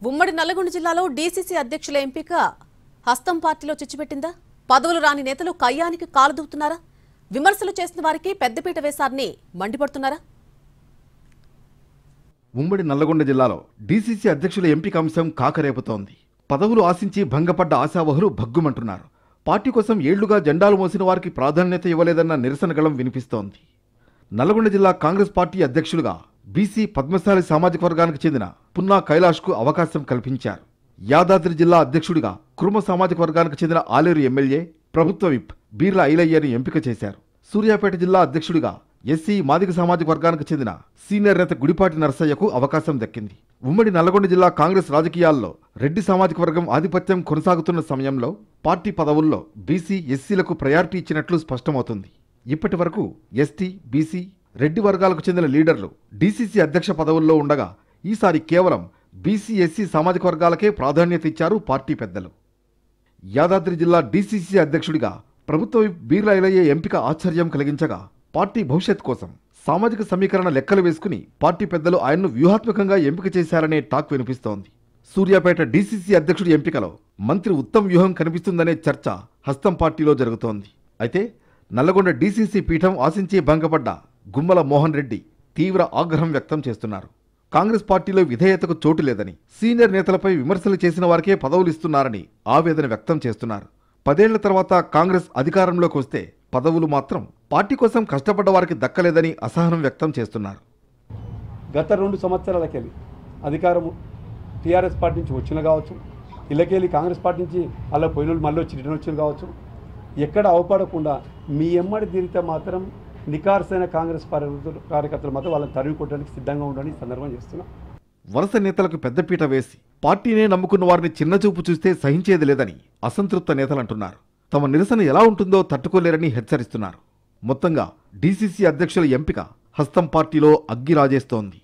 ఉమ్మడి నల్లగొండ జిల్లాలో డీసీసీ అధ్యక్షుల ఎంపిక హస్తం పార్టీలో చిచ్చుపెట్టిందా? పదవులు రాని నేతలు కయ్యానికి కాలు దూవుతున్నారా? విమర్శలు చేసిన వారికి పెద్దపీట వేశారని మండిపడుతున్నారా? ఉమ్మడి నల్లగొండ జిల్లాలో డీసీసీ అధ్యక్షుల ఎంపిక అంశం కాకరేపుతోంది. పదవులు ఆశించి భంగపడ్డ ఆశావహులు భగ్గుమంటున్నారు. పార్టీ కోసం ఏళ్లుగా జెండాలు మోసిన వారికి ప్రాధాన్యత ఇవ్వలేదన్న నిరసన గళం వినిపిస్తోంది. నల్లగొండ జిల్లా కాంగ్రెస్ పార్టీ అధ్యక్షులుగా బీసీ పద్మశాలి సామాజిక వర్గానికి చెందిన పున్నా కైలాష్కు అవకాశం కల్పించారు. యాదాద్రి జిల్లా అధ్యక్షుడిగా కుర్మ సామాజిక వర్గానికి చెందిన ఆలేరు ఎమ్మెల్యే ప్రభుత్వ విప్ బీర్ల ఐలయ్యని ఎంపిక చేశారు. సూర్యాపేట జిల్లా అధ్యక్షుడిగా ఎస్సీ మాదిగ సామాజిక వర్గానికి చెందిన సీనియర్ నేత గుడిపాటి నరసయ్యకు అవకాశం దక్కింది. ఉమ్మడి నల్లగొండ జిల్లా కాంగ్రెస్ రాజకీయాల్లో రెడ్డి సామాజిక వర్గం ఆధిపత్యం కొనసాగుతున్న సమయంలో పార్టీ పదవుల్లో బీసీ ఎస్సీలకు ప్రయారిటీ ఇచ్చినట్లు స్పష్టమవుతుంది. ఇప్పటి వరకు ఎస్టీ, బీసీ, రెడ్డి వర్గాలకు చెందిన లీడర్లు డీసీసీ అధ్యక్ష పదవుల్లో ఉండగా ఈసారి కేవలం బీసీ, ఎస్సీ సామాజిక వర్గాలకే ప్రాధాన్యత ఇచ్చారు పార్టీ పెద్దలు. యాదాద్రి జిల్లా డీసీసీ అధ్యక్షుడిగా ప్రభుత్వ విప్ బీర్ల ఐలయ్య ఎంపిక ఆశ్చర్యం కలిగించగా పార్టీ భవిష్యత్ కోసం సామాజిక సమీకరణ లెక్కలు వేసుకుని పార్టీ పెద్దలు ఆయన్ను వ్యూహాత్మకంగా ఎంపిక చేశారనే టాక్ వినిపిస్తోంది. సూర్యాపేట డీసీసీ అధ్యక్షుడి ఎంపికలో మంత్రి ఉత్తమ్ వ్యూహం కనిపిస్తుందనే చర్చ హస్తం పార్టీలో జరుగుతోంది. అయితే నల్లగొండ డీసీసీ పీఠం ఆశించి భంగపడ్డ గుమ్మల మోహన్ రెడ్డి తీవ్ర ఆగ్రహం వ్యక్తం చేస్తున్నారు. కాంగ్రెస్ పార్టీలో విధేయతకు చోటు లేదని, సీనియర్ నేతలపై విమర్శలు చేసిన వారికే పదవులు ఇస్తున్నారని ఆవేదన వ్యక్తం చేస్తున్నారు. 10 ఏళ్ల తర్వాత కాంగ్రెస్ అధికారంలోకి వస్తే పదవులు మాత్రం పార్టీ కోసం కష్టపడ్డ వారికి దక్కలేదని అసహనం వ్యక్తం చేస్తున్నారు. గత 2 సంవత్సరాలకెళ్ళి అధికారము టీఆర్ఎస్ పార్టీ నుంచి వచ్చిన కావచ్చు, ఇళ్ళకెళ్ళి కాంగ్రెస్ పార్టీ నుంచి అలా పోయిన మళ్ళీ వచ్చి రిటర్న్ వచ్చిన కావచ్చు, ఎక్కడ అవపడకుండా మీ ఎమ్మడి తిరిగితే మాత్రం నికార్సైన కాంగ్రెస్ కార్యకర్తలు మాత్రం వాళ్ళని తరిమి కొట్టడానికి సిద్ధంగా ఉండని సందర్భం చేస్తున్నాం. వరుస నేతలకు పెద్దపీట వేసి పార్టీనే నమ్ముకున్న వారిని చిన్నచూపు చూస్తే సహించేది లేదని అసంతృప్త నేతలంటున్నారు. తమ నిరసన ఎలా ఉంటుందో తట్టుకోలేరని హెచ్చరిస్తున్నారు. మొత్తంగా డీసీసీ అధ్యక్షుల ఎంపిక హస్తం పార్టీలో అగ్గి రాజేస్తోంది.